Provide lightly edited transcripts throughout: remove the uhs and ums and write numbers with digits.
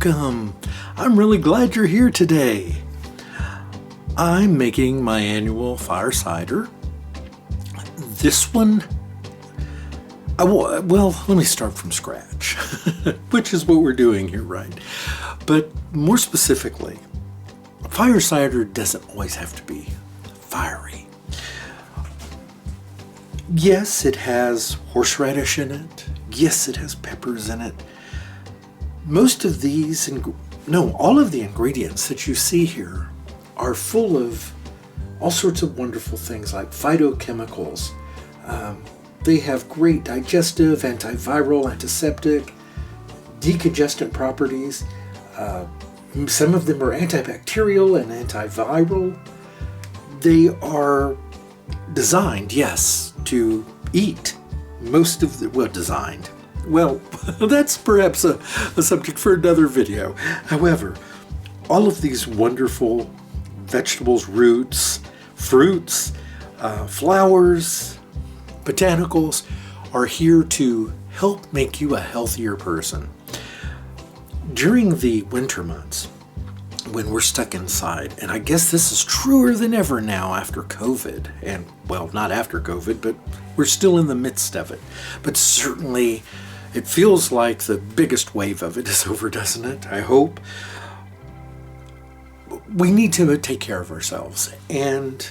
welcome. I'm really glad you're here today. I'm making my annual fire cider. This one, well, let me start from scratch, which is what we're doing here, right? But more specifically, fire cider doesn't always have to be fiery. Yes, it has horseradish in it. Yes, it has peppers in it. Most of these, all of the ingredients that you see here are full of all sorts of wonderful things like phytochemicals. They have great digestive, antiviral, antiseptic, decongestant properties. Some of them are antibacterial and antiviral. They are designed, yes, to eat. Designed. Well, that's perhaps a subject for another video. However, all of these wonderful vegetables, roots, fruits, flowers, botanicals are here to help make you a healthier person. During the winter months, when we're stuck inside, and I guess this is truer than ever now after COVID, and well, not after COVID, but we're still in the midst of it. But certainly, it feels like the biggest wave of it is over, doesn't it? I hope. We need to take care of ourselves. And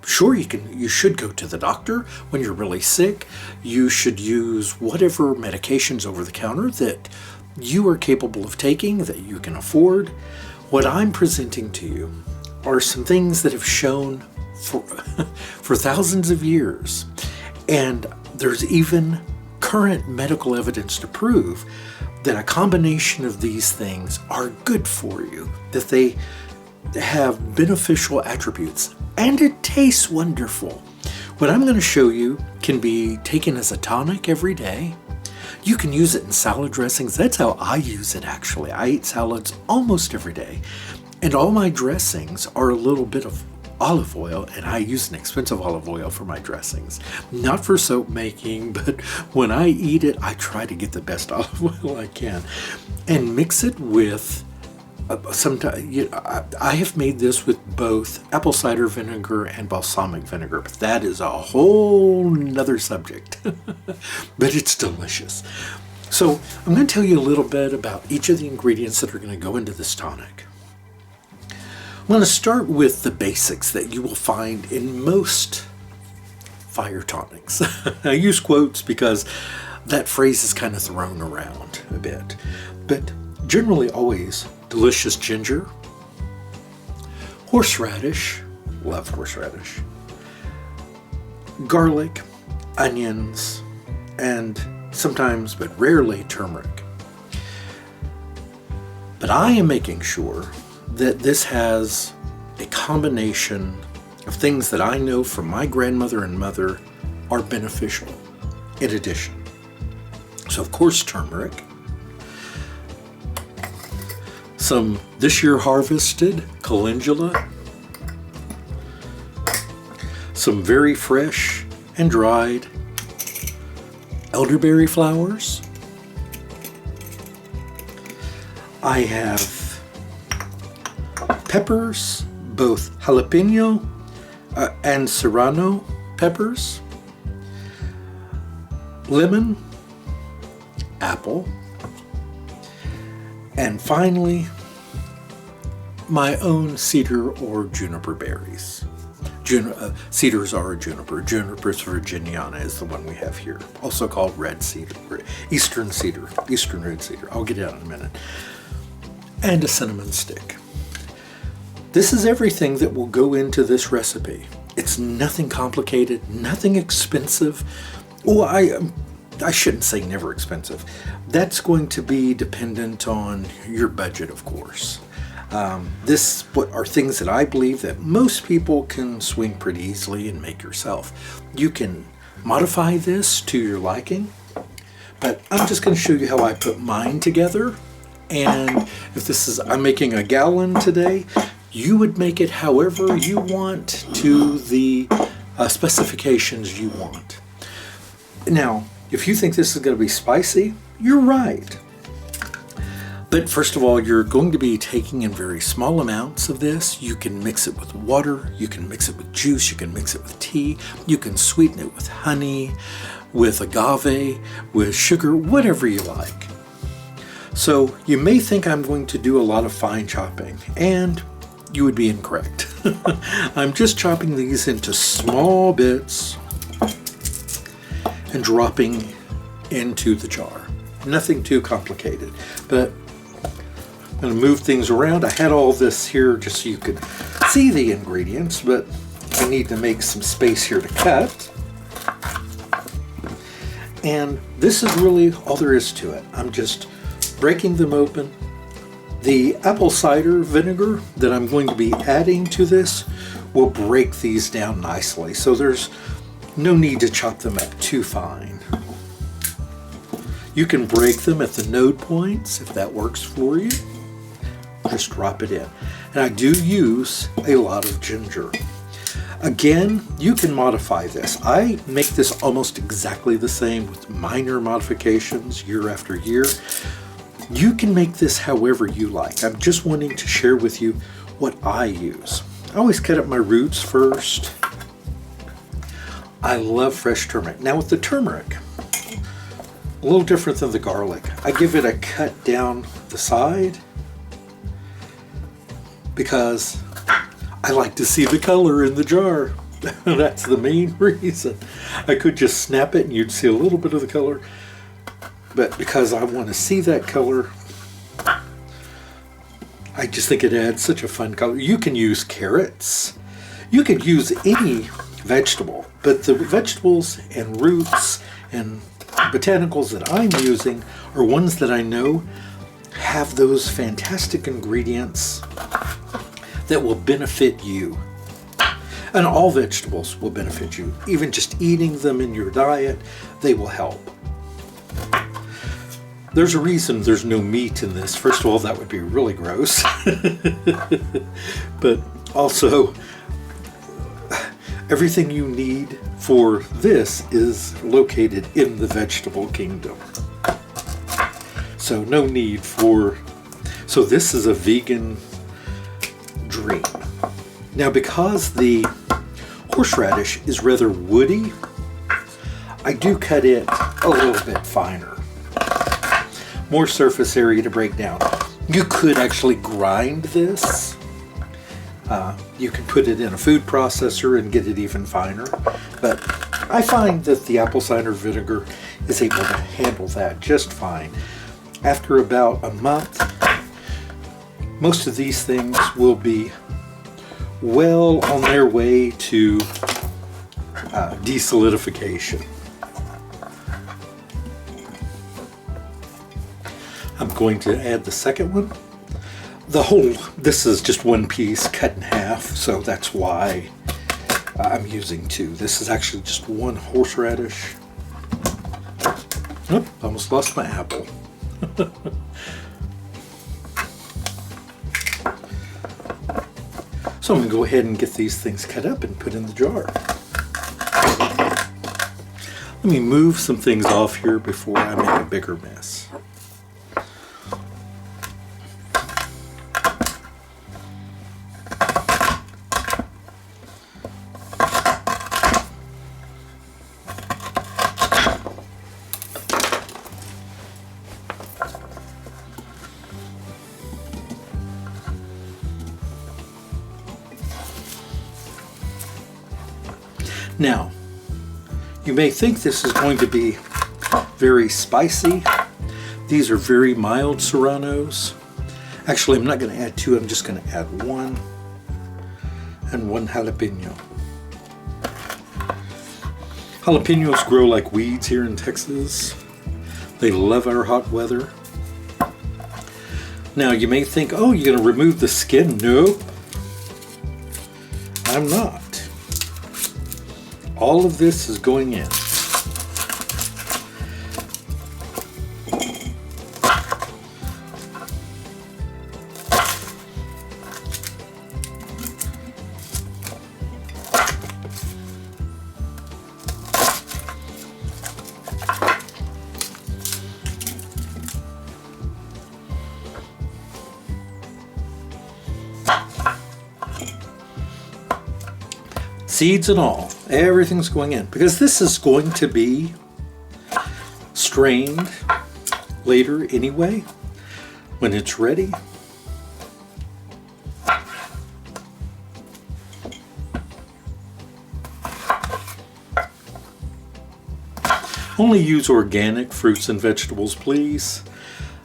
sure, you should go to the doctor when you're really sick. You should use whatever medications over the counter that you are capable of taking, that you can afford. What I'm presenting to you are some things that have shown for thousands of years. And there's even current medical evidence to prove that a combination of these things are good for you, that they have beneficial attributes, and it tastes wonderful. What I'm going to show you can be taken as a tonic every day. You can use it in salad dressings. That's how I use it, actually. I eat salads almost every day, and all my dressings are a little bit of olive oil, and I use an expensive olive oil for my dressings. Not for soap making, but when I eat it, I try to get the best olive oil I can and mix it with I have made this with both apple cider vinegar and balsamic vinegar, but that is a whole nother subject. But it's delicious. So I'm going to tell you a little bit about each of the ingredients that are going to go into this tonic. I'm going to start with the basics that you will find in most fire tonics. I use quotes because that phrase is kind of thrown around a bit. But generally always delicious ginger, horseradish, love horseradish, garlic, onions, and sometimes, but rarely, turmeric. But I am making sure that this has a combination of things that I know from my grandmother and mother are beneficial in addition. So of course turmeric, some this year harvested calendula, some very fresh and dried elderberry flowers. I have peppers, both jalapeno and serrano peppers, lemon, apple, and finally, my own cedar or juniper berries. Cedars are a juniper. Juniperus virginiana is the one we have here, also called red cedar, eastern red cedar. I'll get it out in a minute. And a cinnamon stick. This is everything that will go into this recipe. It's nothing complicated, nothing expensive. Oh, I shouldn't say never expensive. That's going to be dependent on your budget, of course. What are things that I believe that most people can swing pretty easily and make yourself. You can modify this to your liking, but I'm just going to show you how I put mine together. And if I'm making a gallon today, you would make it however you want to the specifications you want. Now, if you think this is going to be spicy, you're right. But first of all, you're going to be taking in very small amounts of this. You can mix it with water, you can mix it with juice, you can mix it with tea, you can sweeten it with honey, with agave, with sugar, whatever you like. So you may think I'm going to do a lot of fine chopping, and you would be incorrect. I'm just chopping these into small bits and dropping into the jar. Nothing too complicated, but I'm going to move things around. I had all this here just so you could see the ingredients, but I need to make some space here to cut. And this is really all there is to it. I'm just breaking them open. The apple cider vinegar that I'm going to be adding to this will break these down nicely, so there's no need to chop them up too fine. You can break them at the node points if that works for you. Just drop it in. And I do use a lot of ginger. Again, you can modify this. I make this almost exactly the same with minor modifications year after year. You can make this however you like. I'm just wanting to share with you what I use. I always cut up my roots first. I love fresh turmeric. Now with the turmeric, a little different than the garlic. I give it a cut down the side because I like to see the color in the jar. That's the main reason. I could just snap it and you'd see a little bit of the color, but because I want to see that color, I just think it adds such a fun color. You can use carrots. You could use any vegetable, but the vegetables and roots and botanicals that I'm using are ones that I know have those fantastic ingredients that will benefit you. And all vegetables will benefit you. Even just eating them in your diet, they will help. There's a reason there's no meat in this. First of all, that would be really gross. But also, everything you need for this is located in the vegetable kingdom. So no need for... So this is a vegan dream. Now because the horseradish is rather woody, I do cut it a little bit finer. More surface area to break down. You could actually grind this. You can put it in a food processor and get it even finer. But I find that the apple cider vinegar is able to handle that just fine. After about a month, most of these things will be well on their way to desolidification. I'm going to add the second one. This is just one piece cut in half, so that's why I'm using two. This is actually just one horseradish. Oop, almost lost my apple. So I'm going to go ahead and get these things cut up and put in the jar. Let me move some things off here before I make a bigger mess. Now, you may think this is going to be very spicy. These are very mild serranos. Actually, I'm not going to add two, I'm just going to add one and one jalapeno. Jalapenos grow like weeds here in Texas. They love our hot weather. Now, you may think, oh, you're going to remove the skin. Nope, I'm not. All of this is going in. seeds and all. Everything's going in because this is going to be strained later anyway when it's ready. Only use organic fruits and vegetables, please.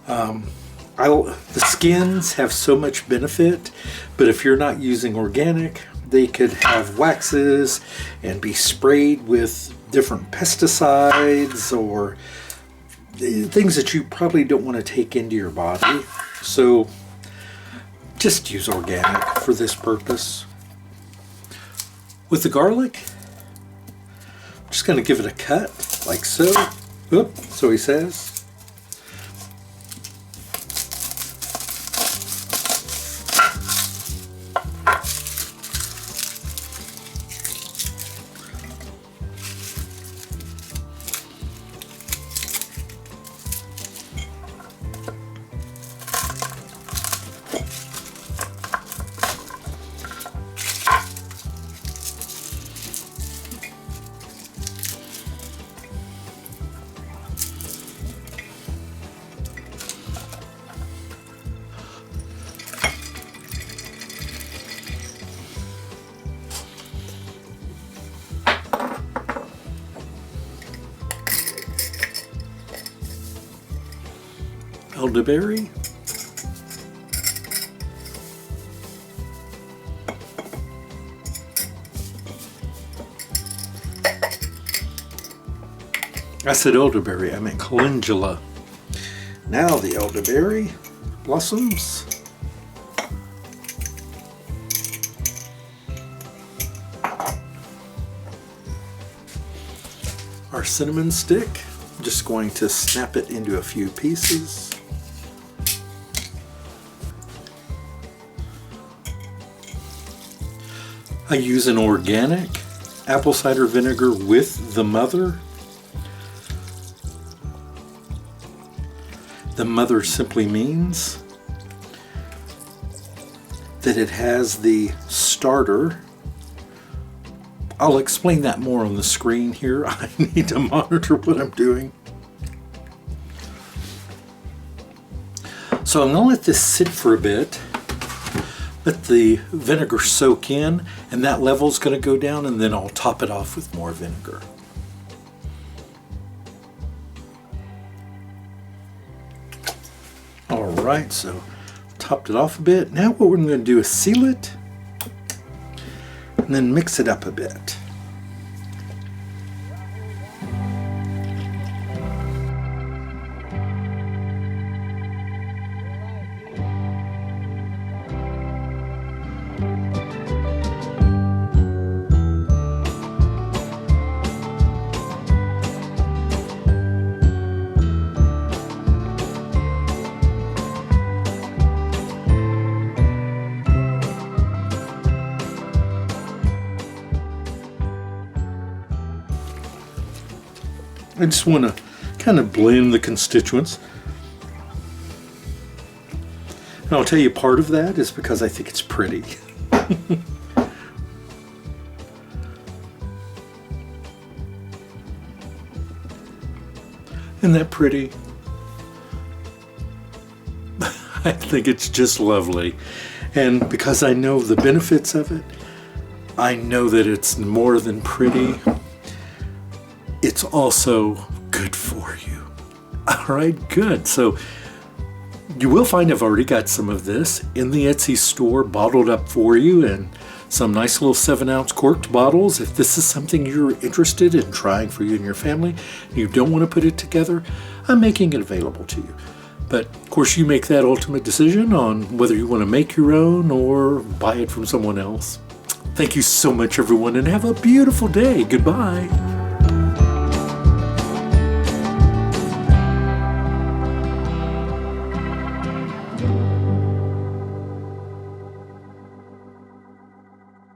The skins have so much benefit, but if you're not using organic, they could have waxes and be sprayed with different pesticides or things that you probably don't want to take into your body. So just use organic for this purpose. With the garlic, I'm just going to give it a cut like so. Oop, so he says. Elderberry, I said elderberry, I meant calendula. Now the elderberry blossoms. Our cinnamon stick, I'm just going to snap it into a few pieces. I use an organic apple cider vinegar with the mother. The mother simply means that it has the starter. I'll explain that more on the screen here. I need to monitor what I'm doing. So I'm going to let this sit for a bit. Let the vinegar soak in, and that level's going to go down, and then I'll top it off with more vinegar. All right, so topped it off a bit. Now what we're going to do is seal it, and then mix it up a bit. I just want to kind of blend the constituents. And I'll tell you, part of that is because I think it's pretty. Isn't that pretty? I think it's just lovely. And because I know the benefits of it, I know that it's more than pretty. It's also good for you. All right, good. So you will find I've already got some of this in the Etsy store bottled up for you in some nice little 7-ounce corked bottles. If this is something you're interested in trying for you and your family, and you don't want to put it together, I'm making it available to you. But of course, you make that ultimate decision on whether you want to make your own or buy it from someone else. Thank you so much, everyone, and have a beautiful day. Goodbye.